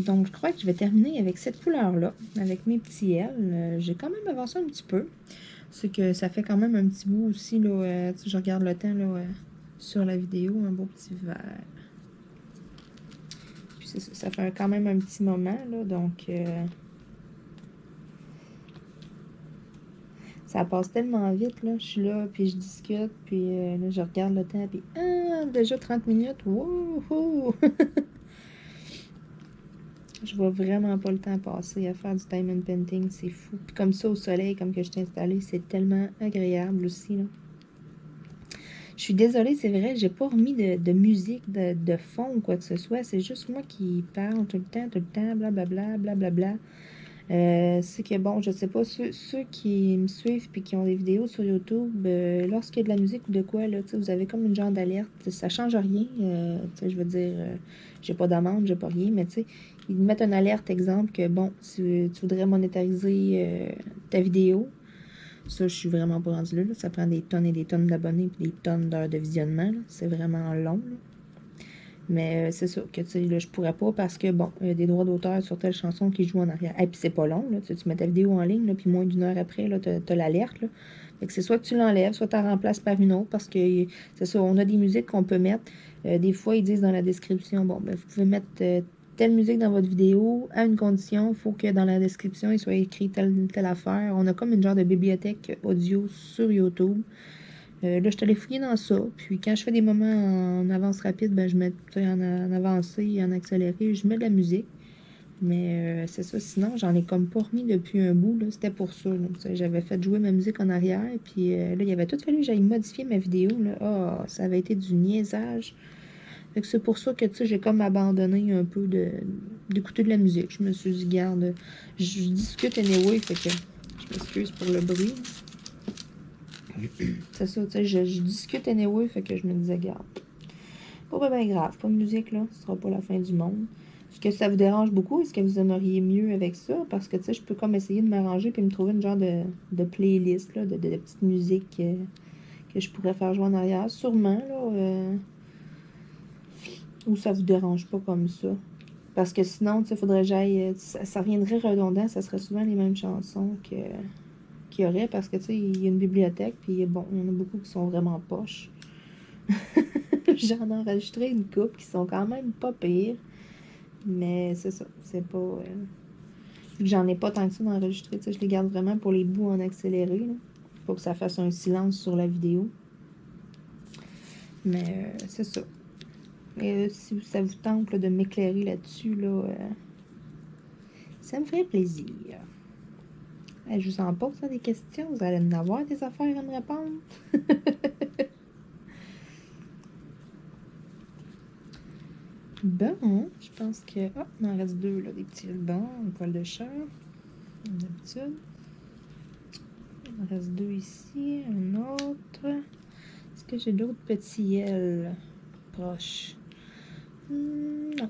S1: Donc, je crois que je vais terminer avec cette couleur-là, avec mes petits L. J'ai quand même avancé un petit peu. C'est que ça fait quand même un petit bout aussi, là, si je regarde le temps, là, sur la vidéo, un beau petit verre. Puis ça fait quand même un petit moment, là, donc... ça passe tellement vite, là. Je suis là, puis je discute, puis là, je regarde le temps, puis déjà 30 minutes, wouhou! Je vois vraiment pas le temps passer à faire du diamond painting, c'est fou. Puis comme ça, au soleil, comme que je t'ai installé, c'est tellement agréable aussi, là. Je suis désolée, c'est vrai, j'ai pas remis de musique de fond ou quoi que ce soit. C'est juste moi qui parle tout le temps, blablabla, blablabla. C'est que bon, je sais pas, ceux qui me suivent puis qui ont des vidéos sur YouTube, lorsqu'il y a de la musique ou de quoi, là, vous avez comme une genre d'alerte. Ça change rien. Je veux dire, j'ai pas d'amende, j'ai pas rien, mais tu sais, ils mettent une alerte, exemple, que bon, tu voudrais monétariser ta vidéo. Ça, je suis vraiment pas rendue là. Ça prend des tonnes et des tonnes d'abonnés et des tonnes d'heures de visionnement. C'est vraiment long. Là. Mais c'est ça, que tu sais, là, je pourrais pas parce que, bon, il y a des droits d'auteur sur telle chanson qui joue en arrière. Et puis c'est pas long, là. Tu mets ta vidéo en ligne, là, puis moins d'une heure après, là, t'as l'alerte, là. Fait que c'est soit que tu l'enlèves, soit tu la remplaces par une autre parce que, c'est ça, on a des musiques qu'on peut mettre. Des fois, ils disent dans la description, bon, ben, vous pouvez mettre telle musique dans votre vidéo à une condition. Il faut que dans la description, il soit écrit telle affaire. On a comme une genre de bibliothèque audio sur YouTube. Là, je suis allée fouiller dans ça. Puis quand je fais des moments en avance rapide, ben, je mets en avancé et en accéléré, je mets de la musique. Mais c'est ça. Sinon, j'en ai comme pas remis depuis un bout, là. C'était pour ça, là. J'avais fait jouer ma musique en arrière. Puis là, il avait tout fallu que j'aille modifier ma vidéo, là. Ah, ça avait été du niaisage. Fait que c'est pour ça que, tu sais, j'ai comme abandonné un peu d'écouter de la musique. Je me suis dit, garde, je discute anyway, fait que je m'excuse pour le bruit. C'est ça, tu sais, je discute anyway, fait que je me disais, garde, pas bien grave, pas de musique, là, ce sera pas la fin du monde. Est-ce que ça vous dérange beaucoup? Est-ce que vous aimeriez mieux avec ça? Parce que, tu sais, je peux comme essayer de m'arranger puis me trouver une genre de playlist, là, de petites musiques que je pourrais faire jouer en arrière. Sûrement, là, ou ça vous dérange pas comme ça. Parce que sinon, tu sais, faudrait que j'aille. Ça reviendrait redondant, ça serait souvent les mêmes chansons qu'il y aurait. Parce que, tu sais, il y a une bibliothèque, puis bon, il y en a beaucoup qui sont vraiment poches. J'en ai enregistré une couple qui sont quand même pas pires. Mais c'est ça, c'est pas. Vu que j'en ai pas tant que ça d'enregistrer, tu sais, je les garde vraiment pour les bouts en accéléré. Là. Faut que ça fasse un silence sur la vidéo. Mais c'est ça. Et si ça vous tente là, de m'éclairer là-dessus, là, ça me ferait plaisir. Je vous en pose des questions. Vous allez en avoir des affaires à me répondre. Bon, je pense que... Oh, il en reste deux, là, des petits rubans, une poêle de chat, comme d'habitude. Il en reste deux ici, un autre. Est-ce que j'ai d'autres petits ailes proches? Non.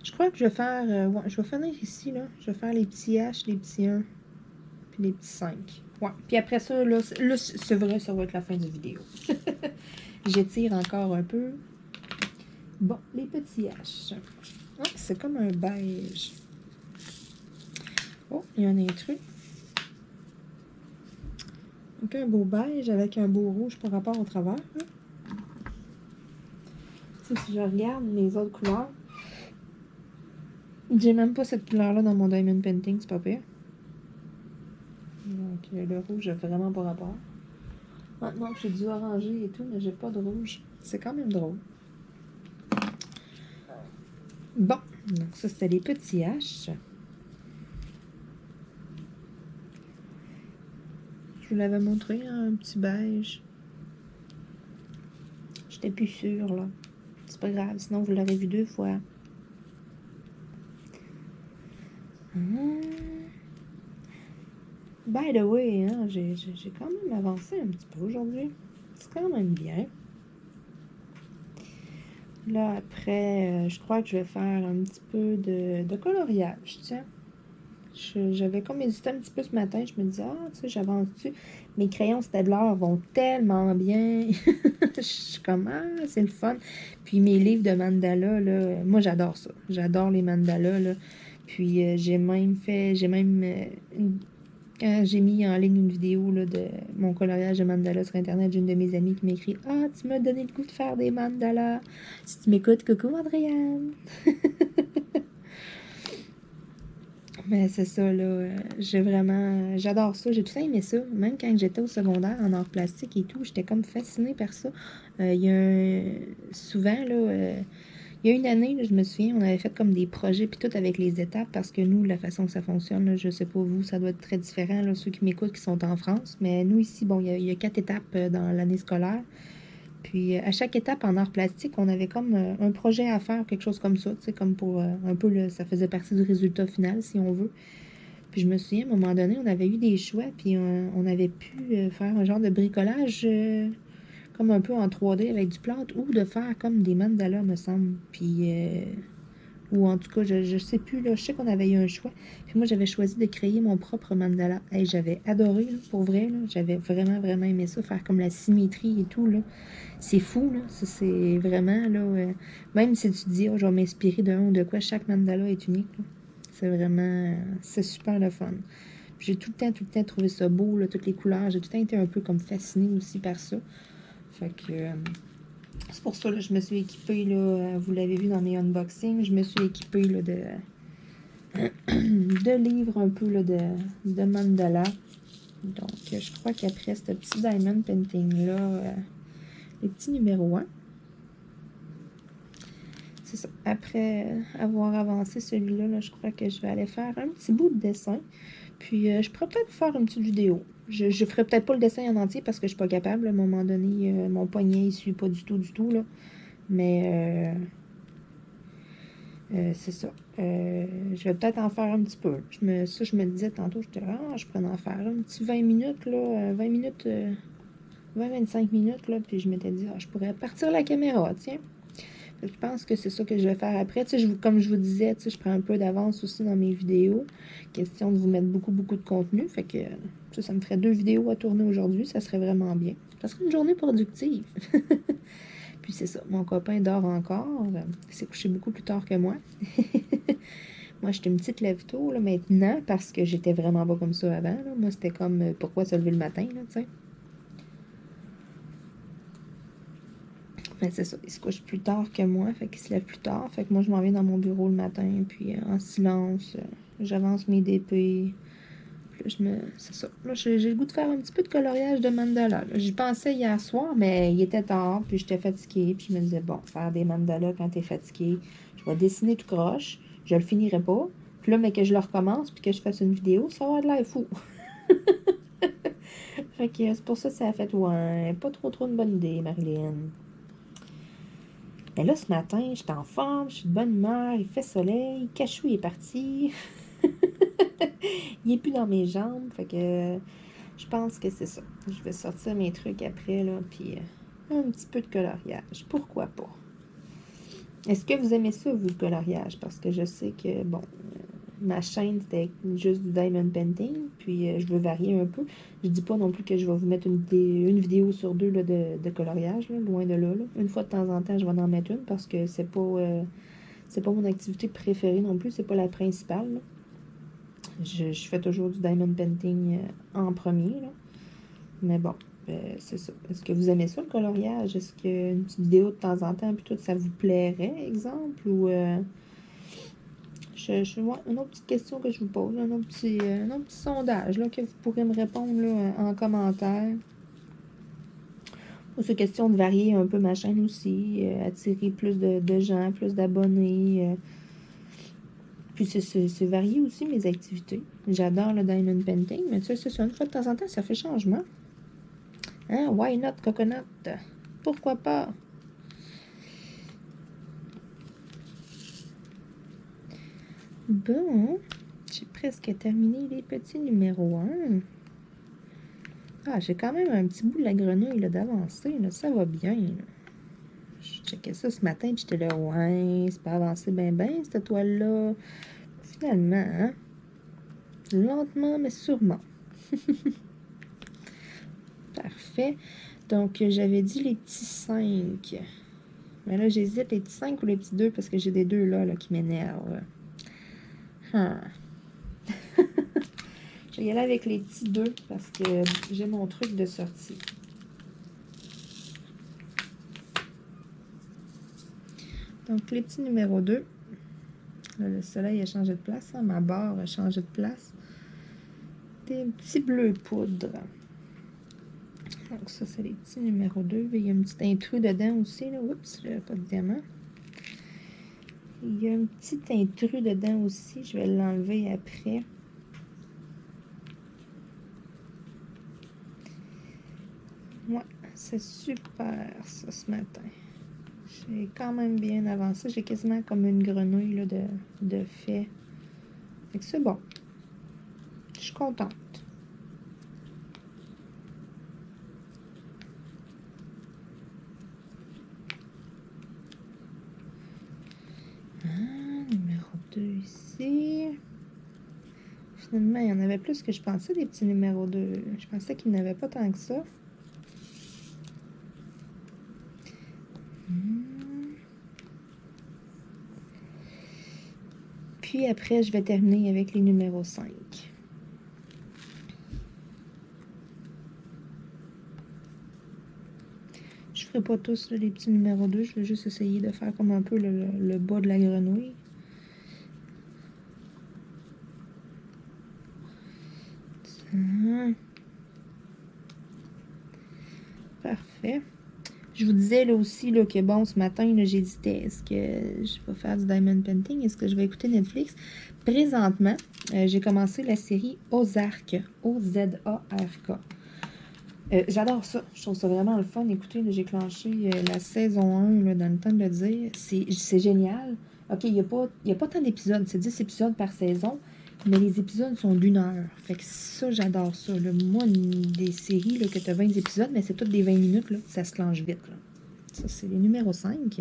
S1: Je crois que je vais faire... ouais, je vais finir ici, là. Je vais faire les petits H, les petits 1, puis les petits 5. Ouais. Puis après ça, là c'est vrai, ça va être la fin de la vidéo. J'étire encore un peu. Bon, les petits H. Ah, c'est comme un beige. Oh, il y a un intrus. Donc, un beau beige avec un beau rouge par rapport au travers. Hein. Si je regarde les autres couleurs, j'ai même pas cette couleur-là dans mon Diamond Painting, c'est pas pire. Donc, le rouge n'a vraiment pas rapport. Maintenant, j'ai du orangé et tout, mais j'ai pas de rouge. C'est quand même drôle. Bon, donc ça, c'était les petits H. Je vous l'avais montré, hein, un petit beige. J'étais plus sûre, là. C'est pas grave, sinon vous l'aurez vu 2 fois. By the way, hein, j'ai quand même avancé un petit peu aujourd'hui. C'est quand même bien. Là, après, je crois que je vais faire un petit peu de coloriage, tiens. J'avais comme hésité un petit peu ce matin. Je me disais, ah, tu sais, j'avance-tu? Mes crayons Staedtler vont tellement bien. Je suis comme, ah, c'est le fun. Puis mes livres de mandala, là, moi, j'adore ça. J'adore les mandalas, là. Puis quand j'ai mis en ligne une vidéo là, de mon coloriage de mandala sur Internet, j'ai une de mes amies qui m'écrit « Ah, tu m'as donné le goût de faire des mandalas. Si tu m'écoutes, coucou Andréane. » Mais c'est ça, là. J'adore ça. J'ai tout aimé ça. Même quand j'étais au secondaire en art plastique et tout, j'étais comme fascinée par ça. Souvent, là... il y a une année, là, je me souviens, on avait fait comme des projets puis tout avec les étapes parce que nous, la façon que ça fonctionne, là, je sais pas vous, ça doit être très différent, là, ceux qui m'écoutent qui sont en France. Mais nous, ici, bon, il y a 4 étapes dans l'année scolaire. Puis à chaque étape en art plastique, on avait comme un projet à faire, quelque chose comme ça, tu sais, comme pour un peu, ça faisait partie du résultat final, si on veut. Puis je me souviens, à un moment donné, on avait eu des choix, puis on avait pu faire un genre de bricolage comme un peu en 3D avec du plâtre ou de faire comme des mandalas, me semble. Puis, ou en tout cas, je sais plus, là, je sais qu'on avait eu un choix. Puis moi, j'avais choisi de créer mon propre mandala. Hey, j'avais adoré, là, pour vrai, là. J'avais vraiment, vraiment aimé ça, faire comme la symétrie et tout, là. C'est fou, là. Ça, c'est vraiment, là, même si tu te dis, oh, je vais m'inspirer d'un ou de quoi, chaque mandala est unique, là. C'est vraiment, c'est super le fun. J'ai tout le temps trouvé ça beau, là, toutes les couleurs. J'ai tout le temps été un peu comme fascinée aussi par ça. Fait que c'est pour ça que je me suis équipée, là, vous l'avez vu dans mes unboxings, je me suis équipée là, de livres un peu là, de mandala. Donc, je crois qu'après ce petit diamond painting-là, les petits numéros 1, c'est ça. Après avoir avancé celui-là, là, je crois que je vais aller faire un petit bout de dessin. Puis je pourrais peut-être faire une petite vidéo. Je ferai peut-être pas le dessin en entier parce que je suis pas capable. À un moment donné, mon poignet, il suit pas du tout, là. Mais c'est ça. Je vais peut-être en faire un petit peu. Je me disais tantôt, je pourrais en faire un petit 20 minutes, là. 20 minutes, 20-25 minutes, là. Puis je m'étais dit, je pourrais partir la caméra, tiens. Je pense que c'est ça que je vais faire après. Tu sais, comme je vous disais, tu sais, je prends un peu d'avance aussi dans mes vidéos. Question de vous mettre beaucoup de contenu. Fait que ça me ferait 2 vidéos à tourner aujourd'hui. Ça serait vraiment bien. Ça serait une journée productive. Puis c'est ça. Mon copain dort encore. Il s'est couché beaucoup plus tard que moi. Moi, j'étais une petite lève-tôt là, maintenant parce que j'étais vraiment pas comme ça avant. Là. Moi, c'était comme pourquoi se lever le matin, là, tu sais. Ben, c'est ça, il se couche plus tard que moi, fait qu'il se lève plus tard. Fait que moi, je m'en vais dans mon bureau le matin, puis en silence, j'avance mes DP. Puis là, c'est ça. Là, j'ai le goût de faire un petit peu de coloriage de mandala. J'y pensais hier soir, mais il était tard, puis j'étais fatiguée. Puis je me disais, bon, faire des mandalas quand t'es fatigué, je vais dessiner tout croche, je le finirai pas. Puis là, mais que je le recommence, puis que je fasse une vidéo, ça va avoir de l'air fou. Fait que c'est pour ça que ça a fait, ouais, pas trop une bonne idée, Marilyn. Mais là, ce matin, j'étais en forme, je suis de bonne humeur, il fait soleil, Cachou est parti. Il est plus dans mes jambes, fait que je pense que c'est ça. Je vais sortir mes trucs après, là, puis un petit peu de coloriage. Pourquoi pas? Est-ce que vous aimez ça, vous, le coloriage? Parce que je sais que, bon, ma chaîne, c'était juste du diamond painting, puis je veux varier un peu. Je dis pas non plus que je vais vous mettre une vidéo sur 2 là, de coloriage, là, loin de là, là. Une fois de temps en temps, je vais en mettre une parce que c'est pas mon activité préférée non plus, c'est pas la principale, là. Je fais toujours du diamond painting en premier, là. Mais bon, c'est ça. Est-ce que vous aimez ça, le coloriage? Est-ce qu'une petite vidéo de temps en temps, puis tout, ça vous plairait, exemple? Ou ouais, une autre petite question que je vous pose, un autre petit sondage là, que vous pourrez me répondre là, en commentaire. C'est question de varier un peu ma chaîne aussi, attirer plus de gens, plus d'abonnés. Puis c'est varier aussi mes activités. J'adore le diamond painting, mais tu sais, c'est ça, une fois de temps en temps, ça fait changement. Hein? Why not coconut? Pourquoi pas? Bon, j'ai presque terminé les petits numéros 1. Ah, j'ai quand même un petit bout de la grenouille d'avancée. Ça va bien. Là. Je checkais ça ce matin, puis j'étais là, ouais, c'est pas avancé ben, cette toile-là. Finalement, hein? Lentement, mais sûrement. Parfait. Donc, j'avais dit les petits 5. Mais là, j'hésite les petits 5 ou les petits 2 parce que j'ai des 2 là qui m'énervent. Je vais y aller avec les petits 2 parce que j'ai mon truc de sortie. Donc, les petits numéro 2. Là, le soleil a changé de place. Hein? Ma barre a changé de place. Des petits bleus poudre. Donc, ça, c'est les petits numéro 2. Il y a un petit intrus dedans aussi. Là. Oups, j'avais pas de diamant. Il y a un petit intrus dedans aussi. Je vais l'enlever après. Ouais, c'est super, ça, ce matin. J'ai quand même bien avancé. J'ai quasiment comme une grenouille là, de fait. Fait que c'est bon. Je suis contente. Numéro 2 ici. Finalement, il y en avait plus que je pensais, des petits numéros 2. Je pensais qu'il n'y en avait pas tant que ça. Puis après, je vais terminer avec les numéros 5. Je ferai pas tous là, les petits numéros 2. Je vais juste essayer de faire comme un peu le bas de la grenouille. Parfait. Je vous disais là aussi là, que bon, ce matin, j'hésitais. Est-ce que je vais faire du diamond painting? Est-ce que je vais écouter Netflix? Présentement, j'ai commencé la série Ozark. O-Z-A-R-K. J'adore ça. Je trouve ça vraiment le fun. Écoutez, j'ai clenché la saison 1 là, dans le temps de le dire. C'est génial. OK, il y a pas tant d'épisodes. C'est 10 épisodes par saison. Mais les épisodes sont d'1 heure. Fait que ça, j'adore ça. Là. Moi, des séries là, que tu as 20 épisodes, mais c'est toutes des 20 minutes. Là. Ça se clenche vite. Là. Ça, c'est les numéros 5.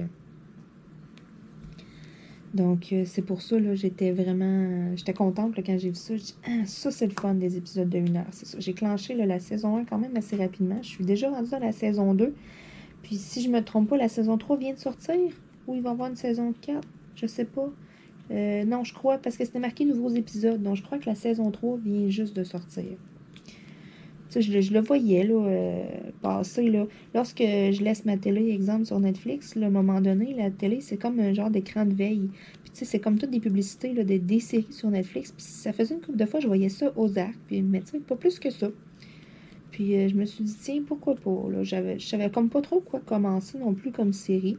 S1: Donc, c'est pour ça, là, j'étais contente là, quand j'ai vu ça. Je dis, ah, ça, c'est le fun des épisodes de 1 heure. C'est ça. J'ai clenché là, la saison 1 quand même assez rapidement. Je suis déjà rendue dans la saison 2. Puis, si je me trompe pas, la saison 3 vient de sortir. Ou il va y avoir une saison 4. Je sais pas. Non, je crois, parce que c'était marqué nouveaux épisodes. Donc, je crois que la saison 3 vient juste de sortir. Tu sais, je le voyais, là, passer, là. Lorsque je laisse ma télé, exemple, sur Netflix, là, à un moment donné, la télé, c'est comme un genre d'écran de veille. Puis, tu sais, c'est comme toutes des publicités, là, des séries sur Netflix. Puis, ça faisait une couple de fois, je voyais ça aux arcs. Puis, mais tu sais, pas plus que ça. Puis, je me suis dit, tiens, pourquoi pas, là. Je savais comme pas trop quoi commencer non plus comme série.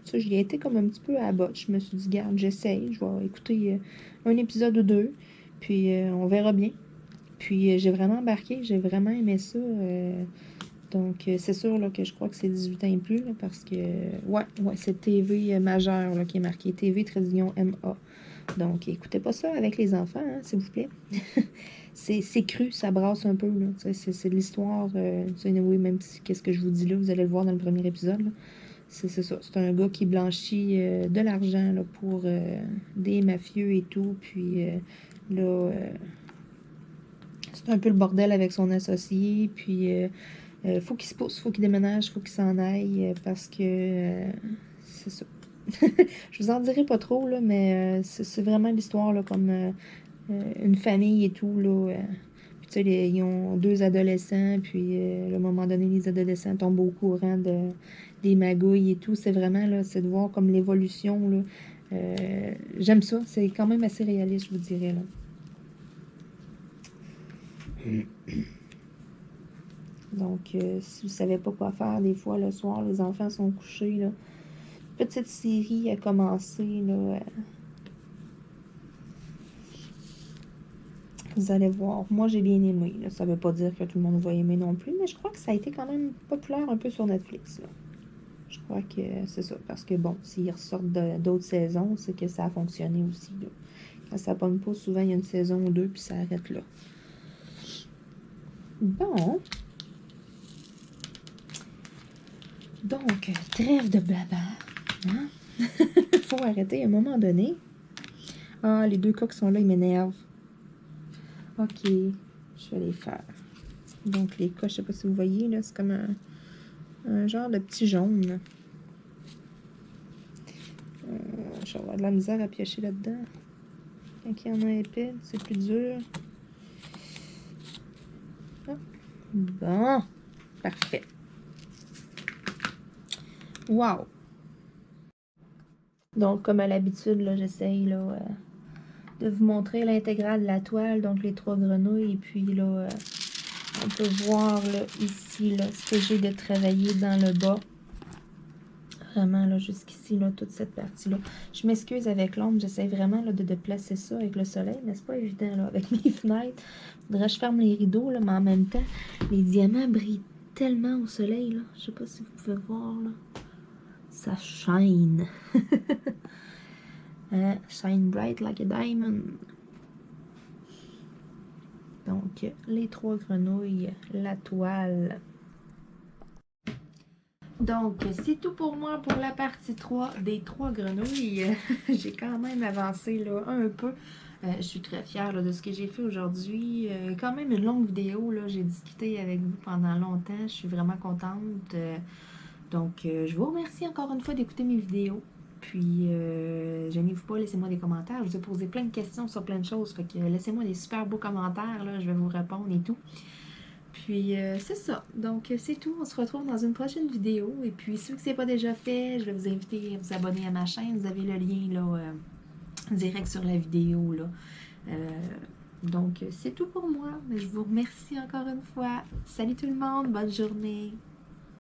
S1: Ça, j'y ai été comme un petit peu à botte. Je me suis dit, garde, j'essaye. Je vais écouter un épisode ou deux. Puis, on verra bien. Puis, j'ai vraiment embarqué. J'ai vraiment aimé ça. Donc, c'est sûr là, que je crois que c'est 18 ans et plus. Là, parce que, ouais, c'est TV majeur là, qui est marqué. TV Tradition MA. Donc, écoutez pas ça avec les enfants, hein, s'il vous plaît. c'est cru, ça brasse un peu. C'est de l'histoire. Oui, même si qu'est-ce que je vous dis là, vous allez le voir dans le premier épisode. Là. C'est ça. C'est un gars qui blanchit de l'argent là, pour des mafieux et tout. Puis là, c'est un peu le bordel avec son associé. Puis faut qu'il se pousse, faut qu'il déménage, faut qu'il s'en aille parce que c'est ça. Je vous en dirai pas trop, là, mais c'est vraiment l'histoire là, comme une famille et tout. Là, puis, tu sais, ils ont 2 adolescents, puis à un moment donné, les adolescents tombent au courant des magouilles et tout. C'est vraiment, là, c'est de voir comme l'évolution, là. J'aime ça. C'est quand même assez réaliste, je vous dirais, là. Donc, si vous savez pas quoi faire, des fois, le soir, les enfants sont couchés, là. Petite série a commencé, là. Vous allez voir. Moi, j'ai bien aimé. Là. Ça veut pas dire que tout le monde va aimer non plus, mais je crois que ça a été quand même populaire un peu sur Netflix. Là. Je crois que c'est ça. Parce que, bon, s'ils ressortent d'autres saisons, c'est que ça a fonctionné aussi. Là. Quand ça pogne pas, souvent, il y a une saison ou deux, puis ça arrête là. Bon. Donc, trêve de blabla. Hein? Faut arrêter à un moment donné. Ah, les 2 cas qui sont là, ils m'énervent. Ok, je vais les faire. Donc, les cas, je sais pas si vous voyez, là, c'est comme un genre de petit jaune. Je vais avoir de la misère à piocher là-dedans. Quand il y en a épais, c'est plus dur. Ah. Bon, parfait. Wow! Donc, comme à l'habitude, là, j'essaye là, de vous montrer l'intégrale de la toile, donc les 3 grenouilles. Et puis là, on peut voir là, ici là, ce que j'ai de travailler dans le bas. Vraiment, là, jusqu'ici, là, toute cette partie-là. Je m'excuse avec l'ombre, j'essaie vraiment là, de placer ça avec le soleil, mais c'est pas évident, là, avec mes fenêtres. Faudrait que je ferme les rideaux, là, mais en même temps, les diamants brillent tellement au soleil, là. Je sais pas si vous pouvez voir, là. Ça shine. Shine bright like a diamond. Donc, les 3 grenouilles, la toile. Donc, c'est tout pour moi pour la partie 3 des 3 grenouilles. J'ai quand même avancé là, un peu. Je suis très fière là, de ce que j'ai fait aujourd'hui. Quand même une longue vidéo. J'ai discuté avec vous pendant longtemps. Je suis vraiment contente. Donc, je vous remercie encore une fois d'écouter mes vidéos. Puis, gênez-vous pas, laissez-moi des commentaires. Je vous ai posé plein de questions sur plein de choses. Fait que laissez-moi des super beaux commentaires. Là, je vais vous répondre et tout. Puis, c'est ça. Donc, c'est tout. On se retrouve dans une prochaine vidéo. Et puis, si ce n'est pas déjà fait, je vais vous inviter à vous abonner à ma chaîne. Vous avez le lien là, direct sur la vidéo. Là. Donc, c'est tout pour moi. Je vous remercie encore une fois. Salut tout le monde. Bonne journée.